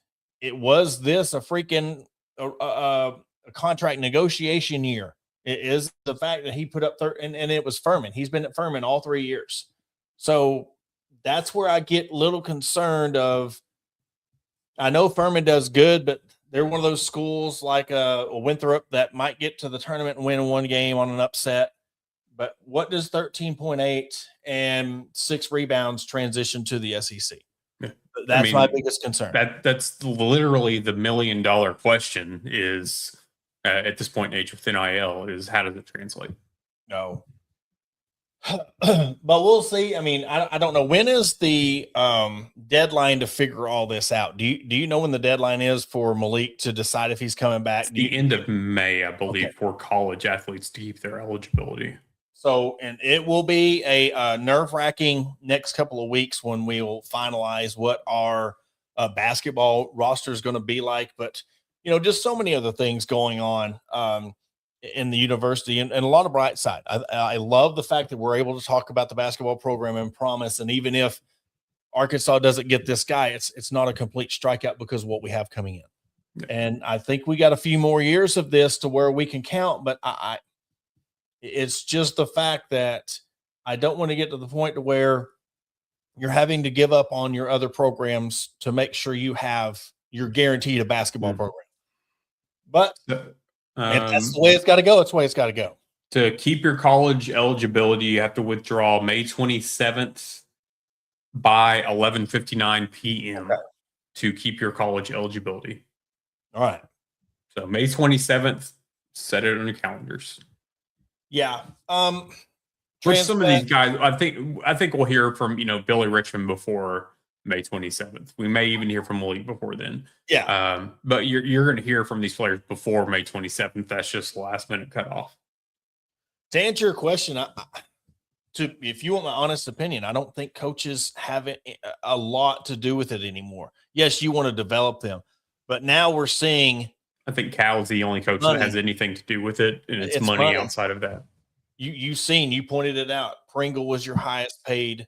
was this a freaking a contract negotiation year? It is the fact that he put up and it was Furman. He's been at Furman all 3 years. So that's where I get a little concerned of, I know Furman does good, but they're one of those schools like a Winthrop that might get to the tournament and win 1 game on an upset. But what does 13.8 and 6 rebounds transition to the SEC? Yeah. That's my biggest concern. That's literally the $1 million question is at this point in age with NIL is how does it translate? No. But we'll see. I don't know. When is the deadline to figure all this out? Do you know when the deadline is for Malik to decide if he's coming back? It's the end of May, I believe, for college athletes to keep their eligibility. So, and it will be a nerve-wracking next couple of weeks when we will finalize what our basketball roster is going to be like, but just so many other things going on in the university, and a lot of bright side. I love the fact that we're able to talk about the basketball program and promise, and even if Arkansas doesn't get this guy, it's not a complete strikeout because of what we have coming in. And I think we got a few more years of this to where we can count, but it's just the fact that I don't want to get to the point to where you're having to give up on your other programs to make sure you're guaranteed a basketball program. But if that's the way it's got to go, that's the way it's got to go. To keep your college eligibility, you have to withdraw May 27th by 11:59 p.m. to keep your college eligibility. All right. So May 27th, set it on your calendars. Yeah. Which some of these guys, I think we'll hear from, Billy Richmond before May 27th. We may even hear from Malik before then. Yeah. But you're going to hear from these players before May 27th. That's just the last minute cutoff. To answer your question, if you want my honest opinion, I don't think coaches have a lot to do with it anymore. Yes, you want to develop them, but now we're seeing. I think Cal's the only coach that has anything to do with it, and it's money outside of that. You pointed it out. Pringle was your highest paid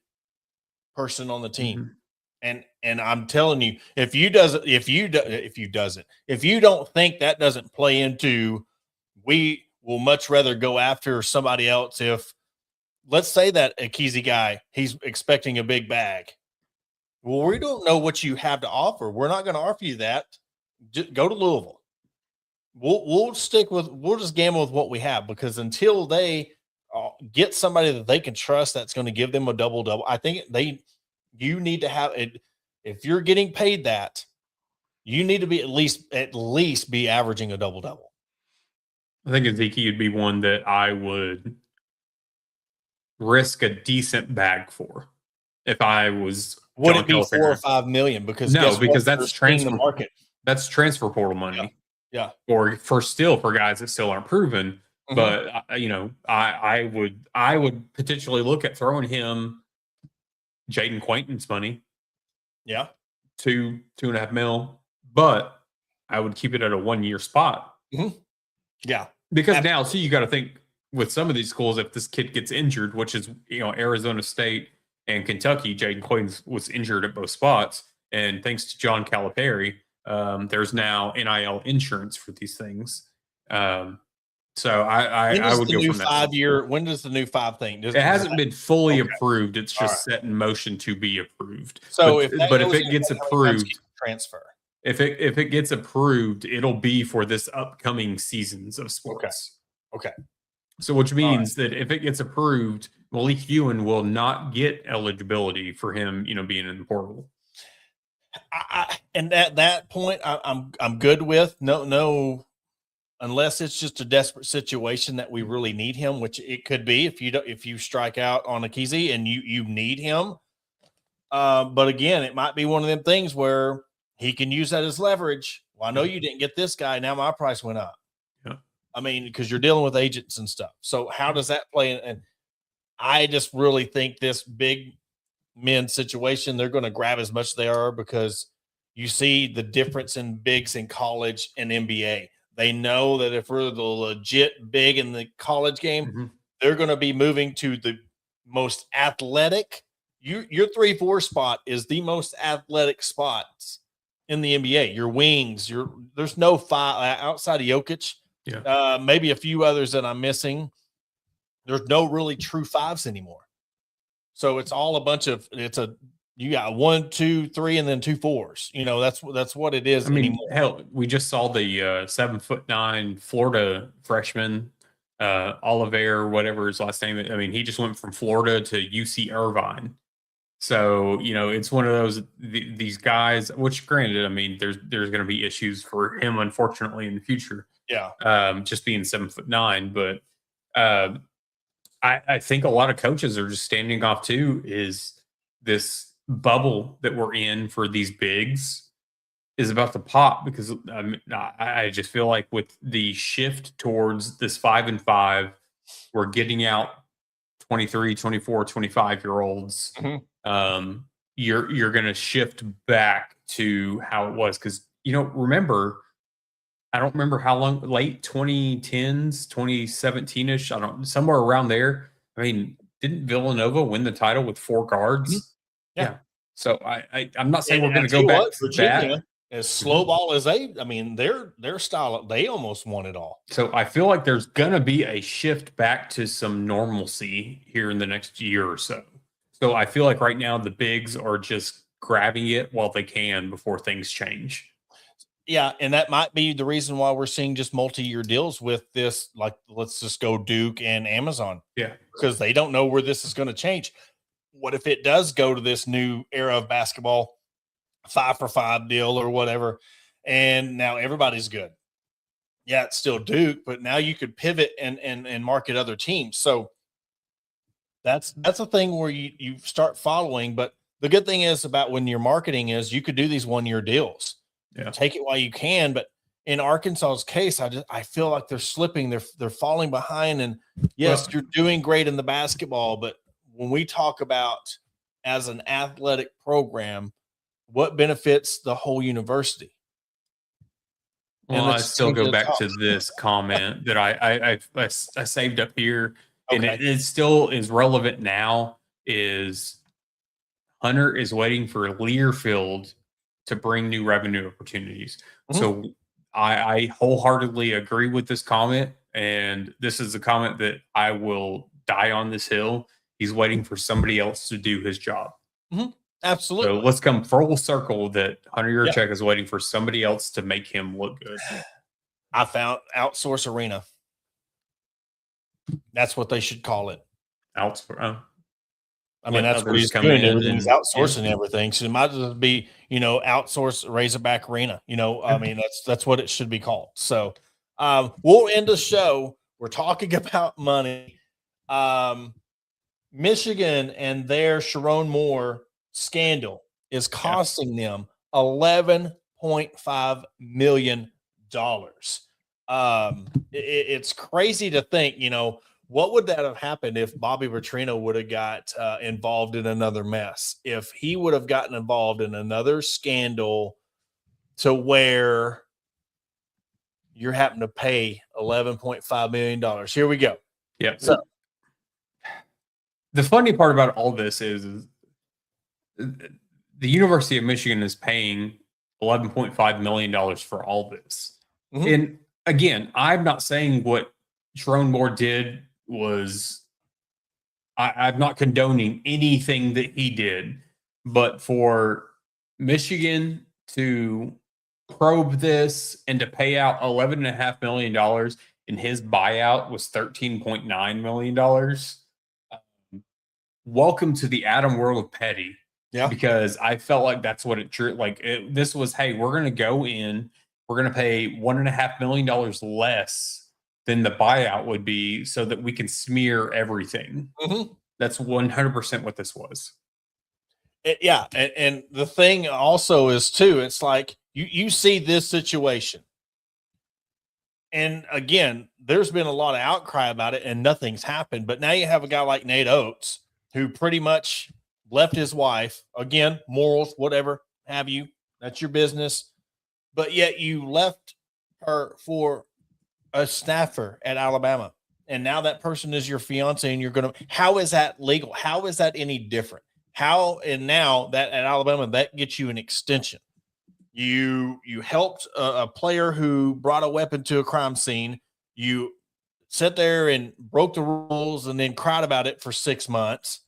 person on the team. And I'm telling you, if you don't think that doesn't play into, we will much rather go after somebody else. If let's say that Akizi guy, he's expecting a big bag. Well, we don't know what you have to offer. We're not going to offer you that. Just go to Louisville. We'll just gamble with what we have, because until they get somebody that they can trust that's going to give them a double-double, I think you need to have it. If you're getting paid that, you need to be at least be averaging a double-double. I think Ezekiel would be one that I would risk a decent bag for if I was. Would it be $4 or $5 million? Because that's transfer market. That's transfer portal money. Yeah. Or for guys that still aren't proven. But I would potentially look at throwing him Jaden Quainton's money. Yeah. $2.5 million. But I would keep it at a 1-year spot. Yeah. Because now, you got to think with some of these schools, if this kid gets injured, which is, Arizona State and Kentucky, Jaden Quainton was injured at both spots. And thanks to John Calipari, there's now NIL insurance for these things. So I would go from that. 5-year. When does the new 5 thing? It hasn't been fully approved. It's just set in motion to be approved. So if it gets approved, transfer. If it gets approved, it'll be for this upcoming seasons of sports. Okay. So which means that if it gets approved, Malik Ewan will not get eligibility for him, being in the portal. And at that point, I'm good with no, unless it's just a desperate situation that we really need him, which it could be if you strike out on Akizi and you need him. But again, it might be one of them things where he can use that as leverage. Well, I know you didn't get this guy. Now my price went up. Yeah. I mean, because you're dealing with agents and stuff. So how does that play? And I just really think this big men situation, they're going to grab as much as they are, because you see the difference in bigs in college and NBA. They know that if we're the legit big in the college game, they're going to be moving to the most athletic. Your 3-4 spot is the most athletic spots in the NBA. Your wings, there's no 5 outside of Jokic. Yeah. Maybe a few others that I'm missing. There's no really true 5s anymore. So it's all a bunch of you got 1, 2, 3, and then 2 4s. That's what it is. I mean, anymore. hell, we just saw the 7'9" Florida freshman, Oliver, whatever his last name is. I mean, he just went from Florida to UC Irvine. So, it's one of those, these guys, which granted, I mean, there's going to be issues for him, unfortunately, in the future. Yeah. Just being 7'9", but I think a lot of coaches are just standing off too, is this bubble that we're in for these bigs is about to pop, because I just feel like with the shift towards this 5-5, we're getting out 23, 24, 25-year-olds. You're going to shift back to how it was. Because, remember, I don't remember how long, late 2010s, 2017-ish, I don't, somewhere around there. I mean, didn't Villanova win the title with 4 guards? Yeah. So I'm not saying And we're going I to tell go you back what, to Virginia, that. as slow ball as their style, they almost won it all. So I feel like there's going to be a shift back to some normalcy here in the next year or so. So I feel like right now the bigs are just grabbing it while they can before things change. Yeah, and that might be the reason why we're seeing just multi-year deals with this. Like, let's just go Duke and Amazon. Yeah, because they don't know where this is going to change. What if it does go to this new era of basketball, 5-for-5 deal or whatever, and now everybody's good? Yeah, it's still Duke, but now you could pivot and market other teams. So that's a thing where you start following. But the good thing is about when you're marketing is you could do these 1-year deals. Yeah. Take it while you can. But in Arkansas's case, I feel like they're slipping, they're falling behind. And yes, you're doing great in the basketball, but when we talk about as an athletic program, what benefits the whole university? Well, I still go back to this comment that I saved up here, and it still is relevant now. Is Hunter is waiting for Learfield to bring new revenue opportunities. So I wholeheartedly agree with this comment, and this is a comment that I will die on this hill. He's waiting for somebody else to do his job. Absolutely. So let's come full circle that Hunter Yurachek is waiting for somebody else to make him look good. I found Outsource Arena. That's what they should call it. Outsource. I mean, that's what he's doing. Everything's outsourcing everything. So it might as well be, outsource Razorback Arena. I mean, that's what it should be called. So we'll end the show. We're talking about money. Michigan and their Sharon Moore scandal is costing them $11.5 million. It's crazy to think, what would that have happened if Bobby Petrino would have got involved in another mess? If he would have gotten involved in another scandal to where you're having to pay $11.5 million. Here we go. Yeah. So the funny part about all this is the University of Michigan is paying $11.5 million for all this. And again, I'm not saying what Sharon Moore did was, I'm not condoning anything that he did, but for Michigan to probe this and to pay out $11.5 million and his buyout was $13.9 million. Welcome to the Adam world of petty. Yeah. Because I felt like that's what this was, hey, we're going to go in, we're going to pay $1.5 million less than the buyout would be so that we can smear everything. That's 100% what this was. And the thing also is too, it's like you see this situation. And again, there's been a lot of outcry about it and nothing's happened. But now you have a guy like Nate Oates who pretty much left his wife, again, morals, whatever have you, that's your business. But yet you left her for a staffer at Alabama. And now that person is your fiance and you're going to, how is that legal? How is that any different? How, and now that at Alabama, that gets you an extension. You helped a player who brought a weapon to a crime scene. You sat there and broke the rules and then cried about it for 6 months.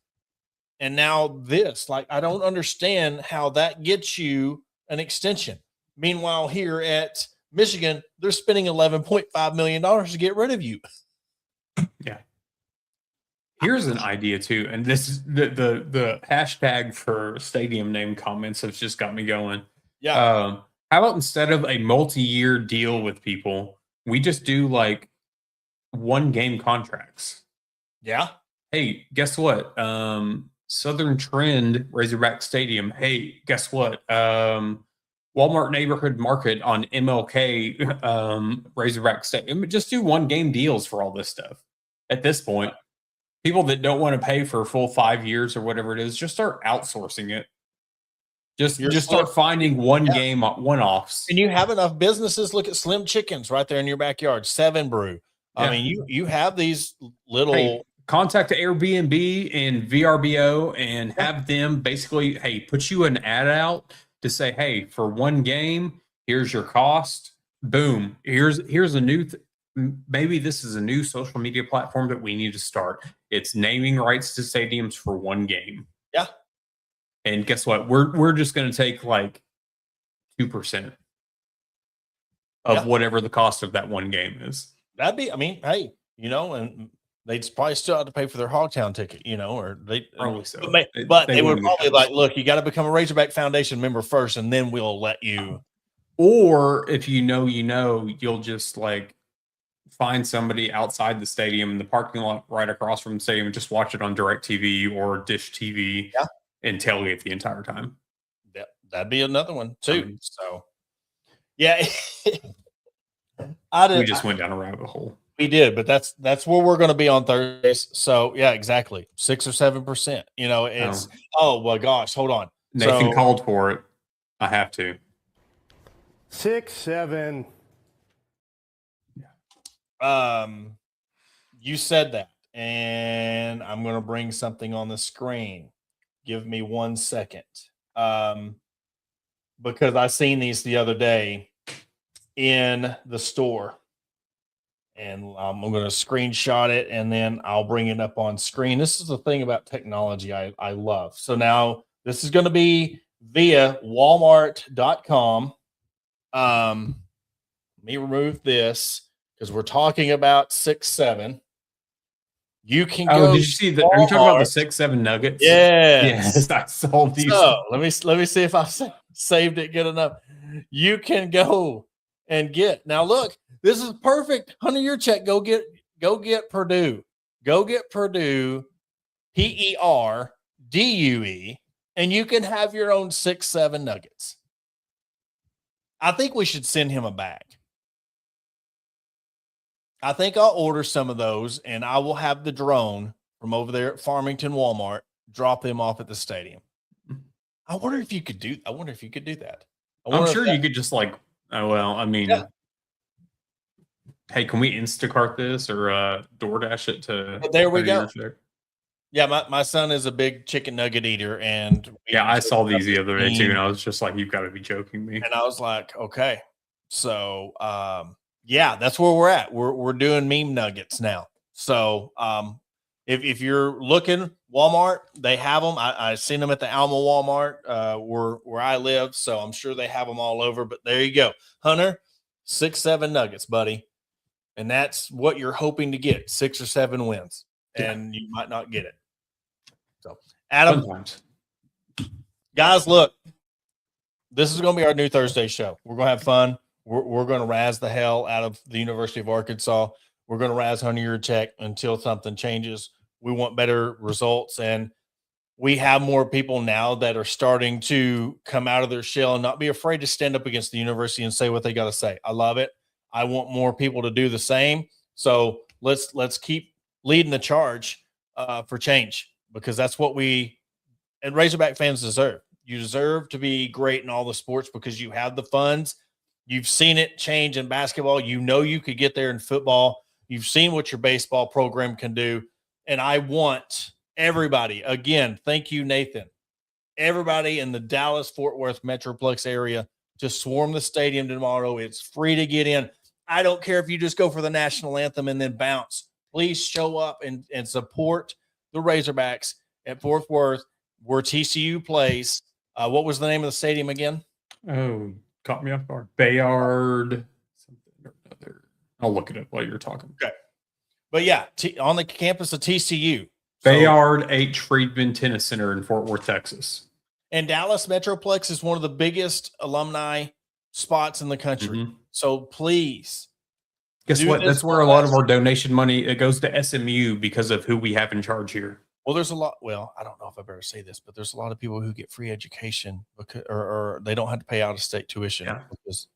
And now this, like, I don't understand how that gets you an extension. Meanwhile, here at Michigan, they're spending $11.5 million to get rid of you. Yeah. Here's an idea too, and this is the hashtag for stadium name comments has just got me going. Yeah. How about instead of a multi-year deal with people, we just do like 1-game contracts? Yeah. Hey, guess what? Southern Trend Razorback Stadium. Hey, guess what? Walmart Neighborhood Market on MLK Razorback Stadium. Just do 1-game deals for all this stuff. At this point, people that don't want to pay for a full 5 years or whatever it is, just start outsourcing it. Just start finding one game one-offs. And you have enough businesses. Look at Slim Chickens right there in your backyard. 7 Brew. I mean, you have these little. Hey, contact Airbnb and VRBO and have them basically, hey, put you an ad out to say, hey, for one game, here's your cost. Boom. Here's a new. Maybe this is a new social media platform that we need to start. It's naming rights to stadiums for one game. Yeah. And guess what? We're just going to take like 2% of whatever the cost of that one game is. That'd be, I mean, hey, and they'd probably still have to pay for their Hogtown ticket, or they probably so. But they would probably like, look, you got to become a Razorback Foundation member first, and then we'll let you. Or if you'll just like find somebody outside the stadium in the parking lot right across from the stadium and just watch it on DirecTV or Dish TV and tailgate the entire time. Yeah, that'd be another one too. So, yeah. We just went down a rabbit hole. We did, but that's where we're going to be on Thursdays. So yeah, exactly, 6 or 7%. It's well, gosh, hold on. Nathan called for it. I have to 6, 7. You said that, and I'm going to bring something on the screen. Give me 1 second, because I seen these the other day in the store. And I'm going to screenshot it, and then I'll bring it up on screen. This is the thing about technology I love. So now this is going to be via walmart.com. Let me remove this because we're talking about 6, 7. You can go. Did you see that? Are you talking about the 6, 7 nuggets? Yes. I saw these. So let me see if I saved it good enough. You can go and get. Now look. This is perfect. Hunter, your check. Go get Purdue. Go get Purdue, PERDUE, and you can have your own 6, 7 nuggets. I think we should send him a bag. I think I'll order some of those, and I will have the drone from over there at Farmington Walmart drop them off at the stadium. I wonder if you could do that. I'm sure you could just like. Oh well, I mean. Yeah. Hey, can we Instacart this or DoorDash it to? But there we go. Yeah, my son is a big chicken nugget eater, and I saw these the other day too, and I was just like, "You've got to be joking me." And I was like, "Okay." So, that's where we're at. We're doing meme nuggets now. So, if you're looking, Walmart, they have them. I seen them at the Alma Walmart where I live, so I'm sure they have them all over. But there you go, Hunter, 6, 7 nuggets, buddy. And that's what you're hoping to get, 6 or 7 wins, and you might not get it. So, Adam, sometimes. Guys, look, this is going to be our new Thursday show. We're going to have fun. We're going to razz the hell out of the University of Arkansas. We're going to razz Hunter your check until something changes. We want better results, and we have more people now that are starting to come out of their shell and not be afraid to stand up against the university and say what they got to say. I love it. I want more people to do the same. So let's keep leading the charge for change, because that's what we and Razorback fans deserve. You deserve to be great in all the sports because you have the funds. You've seen it change in basketball. You could get there in football. You've seen what your baseball program can do. And I want everybody, again, thank you, Nathan, everybody in the Dallas-Fort Worth Metroplex area to swarm the stadium tomorrow. It's free to get in. I don't care if you just go for the national anthem and then bounce. Please show up and support the Razorbacks at Fort Worth, where TCU plays. What was the name of the stadium again? Oh, caught me off guard. Bayard something or another. I'll look it up while you're talking. Okay. But yeah, on the campus of TCU. Bayard H. Friedman Tennis Center in Fort Worth, Texas. And Dallas Metroplex is one of the biggest alumni spots in the country. Mm-hmm. So please. Guess what? That's where a lot of our donation money, it goes to SMU because of who we have in charge here. Well, there's a lot. Well, I don't know if I better say this, but there's a lot of people who get free education because, or they don't have to pay out of state tuition because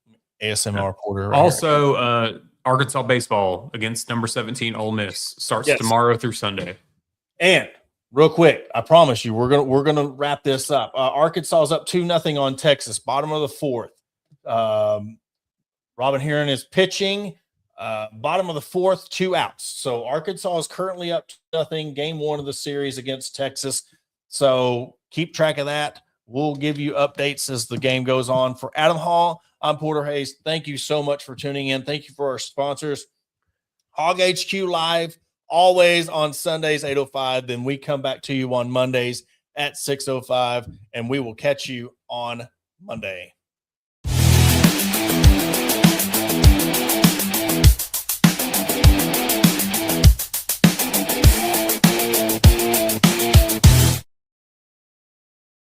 ASMR Porter. Also, Arkansas baseball against number 17 Ole Miss starts tomorrow through Sunday. And Real quick, I promise you, we're gonna wrap this up. Arkansas is up 2-0 on Texas, bottom of the fourth. Robin Heron is pitching, bottom of the fourth, 2 outs. So Arkansas is currently up 2-0, game 1 of the series against Texas. So keep track of that. We'll give you updates as the game goes on. For Adam Hall, I'm Porter Hayes. Thank you so much for tuning in. Thank you for our sponsors. Hawg HQ Live, always on Sundays, 8:05. Then we come back to you on Mondays at 6:05, and we will catch you on Monday.